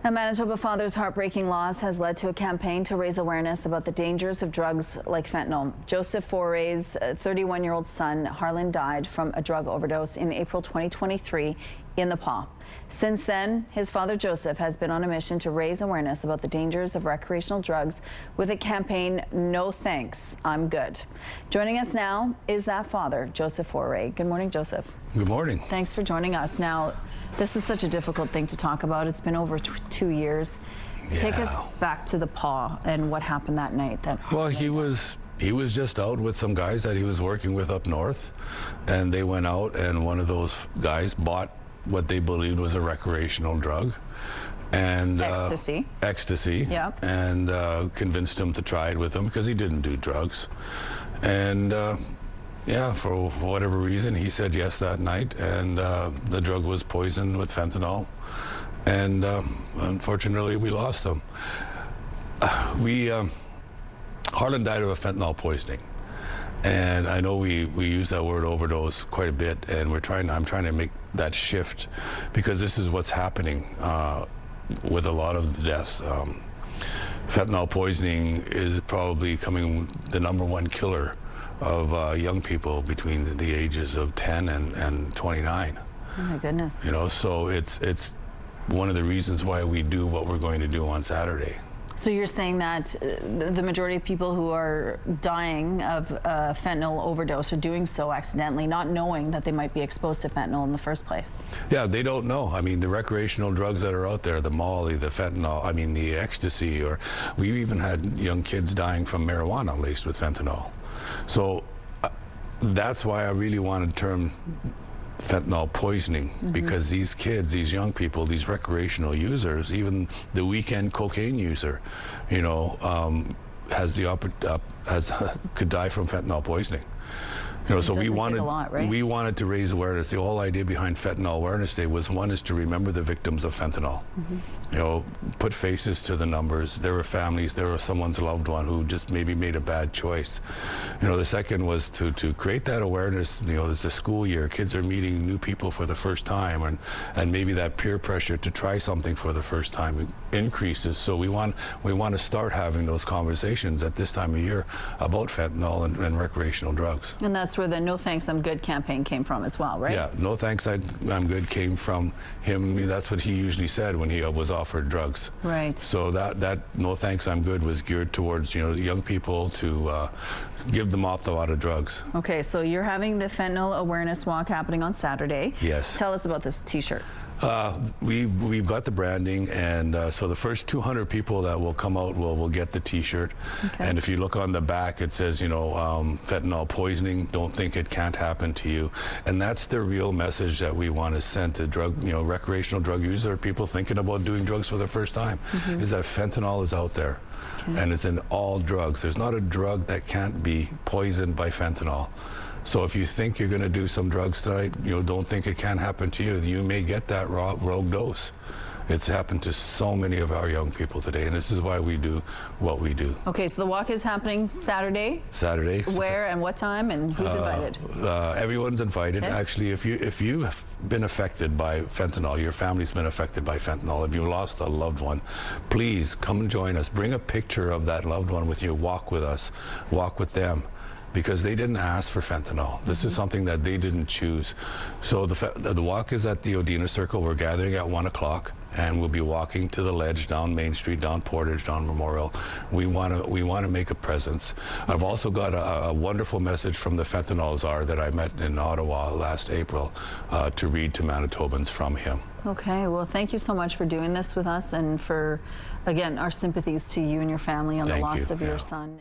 A Manitoba father's heartbreaking loss has led to a campaign to raise awareness about the dangers of drugs like fentanyl. Joseph Fourre's 31-year-old son, Harlan, died from a drug overdose in April 2023 in the Paw. Since then, his father, Joseph, has been on a mission to raise awareness about the dangers of recreational drugs with a campaign, No Thanks, I'm Good. Joining us now is that father, Joseph Fourre. Good morning, Joseph. Good morning. Thanks for joining us. Now, this is such a difficult thing to talk about. It's been over 2 years. Yeah. Take us back to the Paw and what happened that night. Well, he was just out with some guys that he was working with up north, and they went out, and one of those guys bought what they believed was a recreational drug, and ecstasy. Yeah. And convinced him to try it with him because he didn't do drugs, and yeah, for whatever reason, he said yes that night, and the drug was poisoned with fentanyl, and unfortunately, we lost him. Harlan died of a fentanyl poisoning, and I know we use that word overdose quite a bit, and I'm trying to make that shift because this is what's happening with a lot of the deaths. Fentanyl poisoning is probably becoming the #1 killer of young people between the ages of 10 and 29. Oh my goodness. You know, so it's one of the reasons why we do what we're going to do on Saturday. So you're saying that the majority of people who are dying of fentanyl overdose are doing so accidentally, not knowing that they might be exposed to fentanyl in the first place? Yeah, they don't know. I mean, the recreational drugs that are out there, the Molly, the fentanyl, I mean, the ecstasy, or we've even had young kids dying from marijuana laced with fentanyl. So that's why I really wanted to term fentanyl poisoning, because these kids, these young people, these recreational users, even the weekend cocaine user, you know, could die from fentanyl poisoning. You know, so we wanted to raise awareness. The whole idea behind Fentanyl Awareness Day was, one, is to remember the victims of fentanyl. You know, put faces to the numbers. There were families, there was someone's loved one who just maybe made a bad choice. You know, the second was to create that awareness. You know, it's a school year, kids are meeting new people for the first time, and maybe that peer pressure to try something for the first time increases. So we want to start having those conversations at this time of year about fentanyl and recreational drugs. And that's where the No Thanks, I'm Good campaign came from as well, right? Yeah, No Thanks, I'm Good came from him. I mean, that's what he usually said when he was offered drugs. Right. So that No Thanks, I'm Good was geared towards, you know, young people to give them up a lot of drugs. Okay, so you're having the Fentanyl Awareness Walk happening on Saturday. Yes. Tell us about this t-shirt. We've got the branding, and so the first 200 people that will come out will get the t-shirt. Okay. And if you look on the back, it says, you know, fentanyl poisoning, don't think it can't happen to you. And that's the real message that we want to send to recreational drug users, people thinking about doing drugs for the first time, is that fentanyl is out there. Okay. And it's in all drugs. There's not a drug that can't be poisoned by fentanyl. So if you think you're going to do some drugs tonight, you know, don't think it can't happen to you. You may get that rogue dose. It's happened to so many of our young people today, and this is why we do what we do. Okay, so the walk is happening Saturday? Saturday. Where and what time, and who's invited? Everyone's invited. Okay. Actually, if you've been affected by fentanyl, your family's been affected by fentanyl, if you lost a loved one, please come and join us. Bring a picture of that loved one with you. Walk with us. Walk with them, because they didn't ask for fentanyl. This is something that they didn't choose. So the walk is at the Odina Circle. We're gathering at 1 o'clock, and we'll be walking to the ledge, down Main Street, down Portage, down Memorial. We want to make a presence. I've also got a wonderful message from the fentanyl czar that I met in Ottawa last April to read to Manitobans from him. Okay, well, thank you so much for doing this with us, and for, again, our sympathies to you and your family on the loss of your son.